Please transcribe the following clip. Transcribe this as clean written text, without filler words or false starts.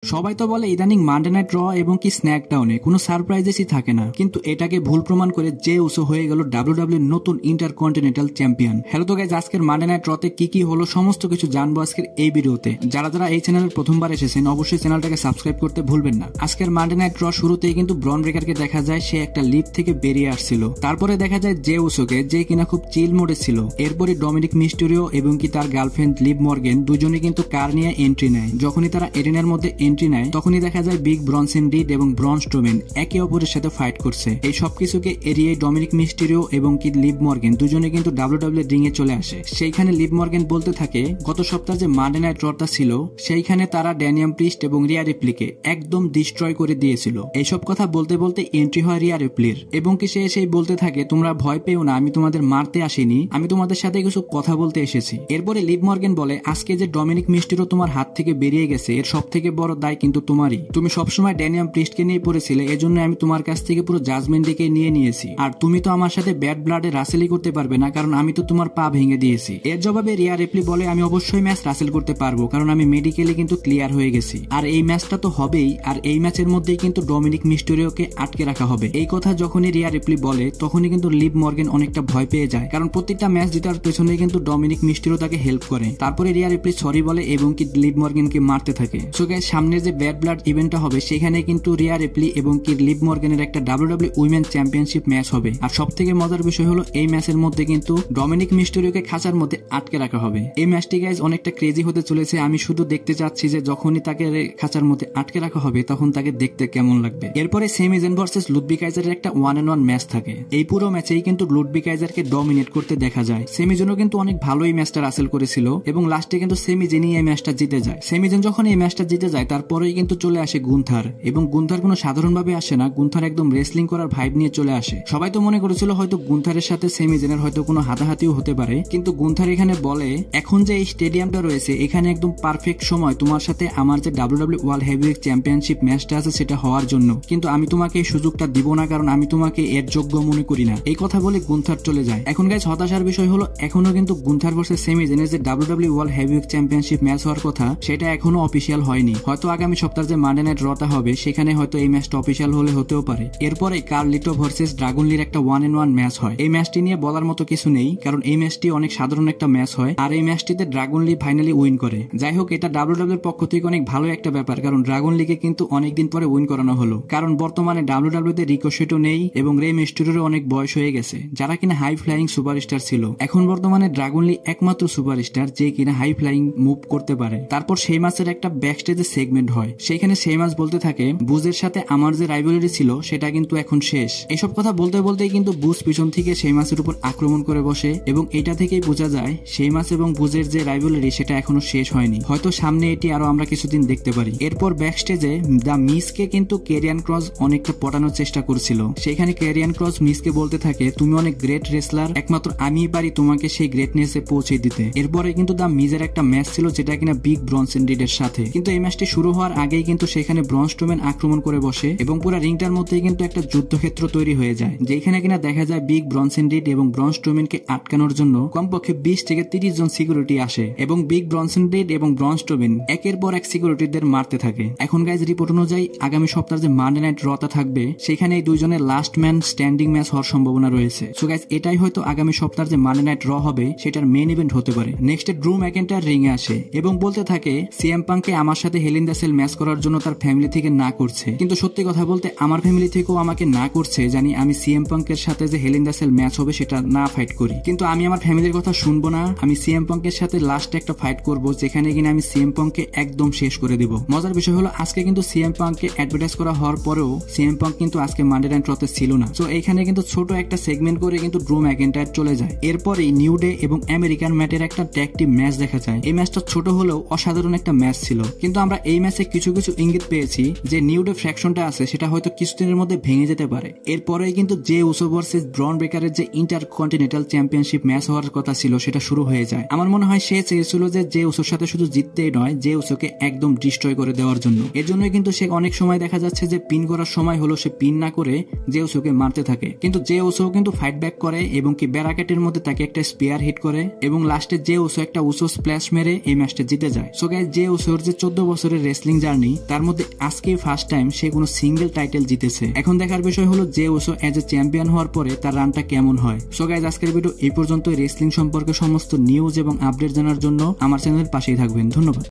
সবাই তো বলে ইদানিং মানডে নাইট র এবং কি স্ন্যাকডাউনে কোনো সারপ্রাইজেসই থাকে না, কিন্তু এটাকে ভুল প্রমাণ করে জে উসো হয়ে গেল ডাব্লিউডাব্লিউই নতুন ইন্টারকন্টিনেন্টাল চ্যাম্পিয়ন। হ্যালো তো গাইজ, আজকের মানডে নাইট রতে কি হলো সমস্ত কিছু জানবো আজকের এই ভিডিওতে। যারা যারা এই চ্যানেলের প্রথমবার এসেছেন অবশ্যই চ্যানেলটাকে সাবস্ক্রাইব করতে ভুলবেন না। আজকের মানডে নাইট র শুরুতেই কিন্তু ব্রন ব্রেকারকে দেখা যায় সে একটা লিফট থেকে বেরিয়ে আসছিল। তারপরে দেখা যায় জে উসোকে, যে কিনা খুব চিল মোডে ছিল। এরপরে ডমিনিক মিস্টেরিও এবং কি তার গার্লফ্রেন্ড লিভ মর্গেন দুজনে কিন্তু কার নিয়ে এন্ট্রি নেয়। যখনই তারা এরিনার মধ্যে এন্ট্রি নেয় তখনই দেখা যায় বিগ ব্রনসন রিড এবং ব্রন স্ট্রোম্যান একে অপরের সাথে ফাইট করছে। এই সবকিছুকে এড়িয়ে ডমিনিক মিস্টেরিও এবং কি লিভ মর্গেন দুজনে কিন্তু ডাব্লিউডাব্লিউই রিং এ চলে আসে। সেইখানে লিভ মর্গেন বলতে থাকে গত সপ্তাহে যে মানডে নাইট রটা ছিল সেইখানে তারা ড্যানিয়াম প্রিস্ট এবং রিয়া রিপ্লিকে একদম ডিস্ট্রয় করে দিয়েছিল। এইসব কথা বলতে বলতে এন্ট্রি হয় রিয়া রিপ্লির এবং কি সে এসেই বলতে থাকে তোমরা ভয় পেও না, আমি তোমাদের মারতে আসিনি, আমি তোমাদের সাথে কিছু কথা বলতে এসেছি। এরপরে লিভ মর্গেন বলে আজকে যে ডমিনিক মিস্টেরিও তোমার হাত থেকে বেরিয়ে গেছে এর সব থেকে বড় দায় কিন্তু তোমারই। তুমি সবসময় ড্যানিয়াম প্রিস্টকে নিয়ে পড়েছিলে, এজন্য আমি তোমার কাছ থেকে পুরো জাজমেন্ট ডেকে নিয়ে নিয়েছি। আর তুমি তো আমার সাথে ব্যাড ব্লাডে রাসেলই করতে পারবে না, কারণ আমি তো তোমার পা ভেঙে দিয়েছি। এর জবাবে রিয়া রিপ্লি বলে আমি অবশ্যই ম্যাচ রাসেল করতে পারবো, কারণ আমি মেডিকেলি কিন্তু ক্লিয়ার হয়ে গেছি। আর এই ম্যাচটা তো হবেই, আর এই ম্যাচের মধ্যেই কিন্তু ডমিনিক মিস্টেরিওকে আটকে রাখা হবে। এই কথা যখনই রিয়া রিপ্লি বলে তখনই কিন্তু লিভ মর্গেন অনেকটা ভয় পেয়ে যায়, কারণ প্রত্যেকটা ম্যাচ জেতার পেছনে কিন্তু ডমিনিক মিস্টেরিও তাকে হেল্প করে। তারপরে রিয়া রিপ্লি সরি বলে এবং কি লিভ মর্গেনকে মারতে থাকে। সো গাইস, সামনের যে ব্যাড ব্লাড ইভেন্টটা হবে সেখানে কিন্তু রিয়া রিপ্লি এবং কি লিভ মর্গেনের একটা ডাব্লিউডাব্লিউই উইমেন চ্যাম্পিয়নশিপ ম্যাচ হবে। আর সব থেকে মজার বিষয় হলো এই ম্যাচের মধ্যে কিন্তু ডমিনিক মিস্টেরিওকে খাঁচার মধ্যে আটকে রাখা হবে। এই ম্যাচটি গাইজ অনেকটা ক্রেজি হতে চলেছে। আমি শুধু দেখতে চাচ্ছি যে যখনই তাকে খাঁচার মধ্যে আটকে রাখা হবে তখন তাকে দেখতে কেমন লাগবে। এরপরে সেমি জেন ভার্সেস লুডবি কাইজারের একটা 1-on-1 ম্যাচ থাকে। এই পুরো ম্যাচেই কিন্তু লুডবি কাইজারকে ডমিনেট করতে দেখা যায়। সেমি জেনও কিন্তু অনেক ভালো এই ম্যাচটা রাসেল করেছিল এবং লাস্টে কিন্তু সেমি জেনই এই ম্যাচটা জিতে যায়। সেমি জেন যখন এই ম্যাচটা জিতে যায় তারপরেই কিন্তু চলে আসে গুন্থার, এবং গুন্থার কোনো সাধারণ ভাবে আসে না, গুন্থার একদম রেসলিং করার ভাইব নিয়ে চলে আসে। সবাই তো মনে করেছিল হয়তো গুন্থারের সাথে সেমি জেনের হয়তো কোনো হাতাহাতিও হতে পারে, কিন্তু গুন্থার এখানে বলে এখন যে এই স্টেডিয়ামটা রয়েছে এখানে একদম পারফেক্ট সময় তোমার সাথে আমার যে ডাব্লিউডাব্লিউই ওয়ার্ল্ড হেভিওয়েট চ্যাম্পিয়নশিপ ম্যাচটা আছে সেটা হওয়ার জন্য, কিন্তু আমি তোমাকে এই সুযোগটা দিব না, কারণ আমি তোমাকে এর যোগ্য মনে করি না। এই কথা বলে গুন্থার চলে যায়। এখন গাইজ হতাশার বিষয় হলো এখনো কিন্তু গুন্থার ভার্সেস সেমি জেনের যে WWE world heavyweight championship match হওয়ার কথা সেটা এখনো অফিসিয়াল হয়নি। হয়তো আগামী সপ্তাহে যে মানডে নাইট রটা হবে সেখানে হয়তো এই ম্যাচটা অফিসিয়াল হলে হতেও পারে। এরপরে কার্লিটো ভার্সেস ড্রাগন লির একটা 1-on-1 ম্যাচ হয়। এই ম্যাচটি নিয়ে বলার মতো কিছু নেই, কারণ এই ম্যাচটি অনেক সাধারণ একটা ম্যাচ হয় আর এই ম্যাচটিতে ড্রাগন লি ফাইনালি উইন করে। যাই হোক, এটা ডাব্লিউডাব্লিউর পক্ষ থেকে অনেক ভালো একটা ব্যাপার, কারণ ড্রাগন লিকে কিন্তু অনেকদিন পরে উইন করানো হলো। কারণ বর্তমানে ডাব্লিউডাব্লিউতে রিকোশেটও নেই এবং রে মিস্টেরিওর অনেক বয়স হয়ে গেছে, যারা কিনা হাই ফ্লাইং সুপারস্টার ছিল। এখন বর্তমানে ড্রাগন লি একমাত্র সুপারস্টার যে কিনা হাই ফ্লাইং মুভ করতে পারে। তারপর সেই ম্যাচের একটা ব্যাকস্টেজে সেগমেন্ট হয়, সেখানে সেই ম্যাচ বলতে থাকে বুজের সাথে আমার যে রাইভালরি ছিল সেটা কিন্তু এখন শেষ। এসব কথা বলতে বলতেই কিন্তু বুজ পিছন থেকে সেই ম্যাচের উপর আক্রমণ করে বসে এবং এটা থেকেই বোঝা যায় সেই ম্যাচ এবং বুজের যে রাইভালরি সেটা এখনো শেষ হয়নি। হয়তো সামনে এটি আরো আমরা কিছুদিন দেখতে পারি। এরপর ব্যাকস্টেজে দা মিসকে কিন্তু ক্যারিয়ান ক্রস অনেকটা পটানোর চেষ্টা করছিল। সেখানে ক্যারিয়ান ক্রস মিসকে বলতে থাকে তুমি অনেক গ্রেট রেসলার, একমাত্র আমিই পারি তোমাকে সেই গ্রেটনেসে পৌঁছে দিতে। এরপরে কিন্তু দা মিজের একটা ম্যাচ ছিল যেটা কিনা বিগ ব্রনসন রিডের সাথে, কিন্তু এই ম্যাচটি শুরু হওয়ার আগেই কিন্তু সেখানে ব্রন স্ট্রোম্যান আক্রমণ করে বসে এবং পুরো রিংটার মধ্যেই কিন্তু একটা যুদ্ধক্ষেত্র তৈরি হয়ে যায়, যেখানে কিনা দেখা যায় বিগ ব্রনসন রিড এবং ব্রন স্ট্রোম্যানকে আটকানোর জন্য কমপক্ষে 20 থেকে 30 জন সিকিউরিটি আসে এবং বিগ ব্রনসন রিড এবং ব্রন স্ট্রোম্যান একের পর এক সিকিউরিটিদের মারতে থাকে। এখন গাইজ রিপোর্ট অনুযায়ী আগামী সপ্তাহে যে মানডে নাইট রটা থাকবে সেখানে এই দুইজনের লাস্ট ম্যান স্ট্যান্ডিং ম্যাচ হওয়ার সম্ভাবনা রয়েছে। সো গাইজ এটাই হয়তো আগামী সপ্তাহে যে মানডে নাইট র হবে সেটার মেইন ইভেন্ট হতে পারে। নেক্সট ড্রু ম্যাকেন্টায়ার রিং এ আসে এবং বলতে থাকে সিএম পাঙ্ককে আমার সাথে হেল ইন দ্য সেল ম্যাচ করার জন্য তার ফ্যামিলি থেকে না করছে, কিন্তু সত্যি কথা বলতে আমার ফ্যামিলি থেকেও আমাকে না করছে জানি আমি সিএম পাঙ্কের সাথে যে হেল ইন দ্য সেল ম্যাচ হবে সেটা না ফাইট করি, কিন্তু আমি আমার ফ্যামিলির কথা শুনবো না। আমি সিএম পাঙ্কের সাথে লাস্ট একটা ফাইট করব যেখানে কিনা আমি সিএম পাঙ্ককে একদম শেষ করে দেব। মজার বিষয় হলো আজকে কিন্তু সিএম পাঙ্ককে অ্যাডভার্টাইজ করা হওয়ার পরেও সিএম পাঙ্ক কিন্তু আজকে মানডে নাইট রতে ছিল না। সো এইখানে কিন্তু ছোট একটা সেগমেন্ট করে কিন্তু ড্রু ম্যাকেন্টায়ার চলে যায়। এরপরেই নিউ ডে এবং আমেরিকান ম্যাটের একটা ট্যাগ টিম ম্যাচ দেখা যায়। এই ম্যাচটা ছোট হলেও অসাধারণ একটা ম্যাচ ছিল, কিন্তু আমরা এই ম্যাচে কিছু কিছু ইঙ্গিত পেয়েছি যে নিউ ডে ফ্র্যাকশনটা আছে সেটা হয়তো কিছুদিনের মধ্যে ভেঙে যেতে পারে। এরপরেই কিন্তু জে উসো ভার্সেস ব্রন ব্রেকারের যে ইন্টারকন্টিনেন্টাল চ্যাম্পিয়নশিপ ম্যাচ হওয়ার কথা ছিল সেটা শুরু হয়ে যায়। আমার মনে হয় সে চেয়েছিল যে জে উসোর সাথে শুধু জিততেই নয়, জে উসোকে একদম ডিস্ট্রয় করে দেওয়ার জন্য। এর জন্যই কিন্তু সে অনেক সময় দেখা যাচ্ছে যে পিন করার সময় হলো সে পিন না করে জে উসোকে মারতে থাকে, কিন্তু জে উসো কিন্তু ফাইট ব্যাক করে এবং কি ব্যারাকেটের মধ্যে তাকে একটা স্পেয়ার হিট করে এবং লাস্টে জে উসো একটা উসো স্প্ল্যাশ মেরে এই ম্যাচটা জিতে যায়। সো গাইস, জে উসোর যে 14 বছরের রেসলিং জার্নি, তার মধ্যে আজকেই ফার্স্ট টাইম সে কোনো সিঙ্গেল টাইটেল জিতেছে। এখন দেখার বিষয় হলো J Uso as a champion হওয়ার পরে তার রানটা কেমন হয়। সো গাইজ, আজকের ভিডিও এই পর্যন্ত। রেসলিং সম্পর্কে সমস্ত নিউজ এবং আপডেট জানার জন্য আমার চ্যানেলের পাশেই থাকবেন। ধন্যবাদ।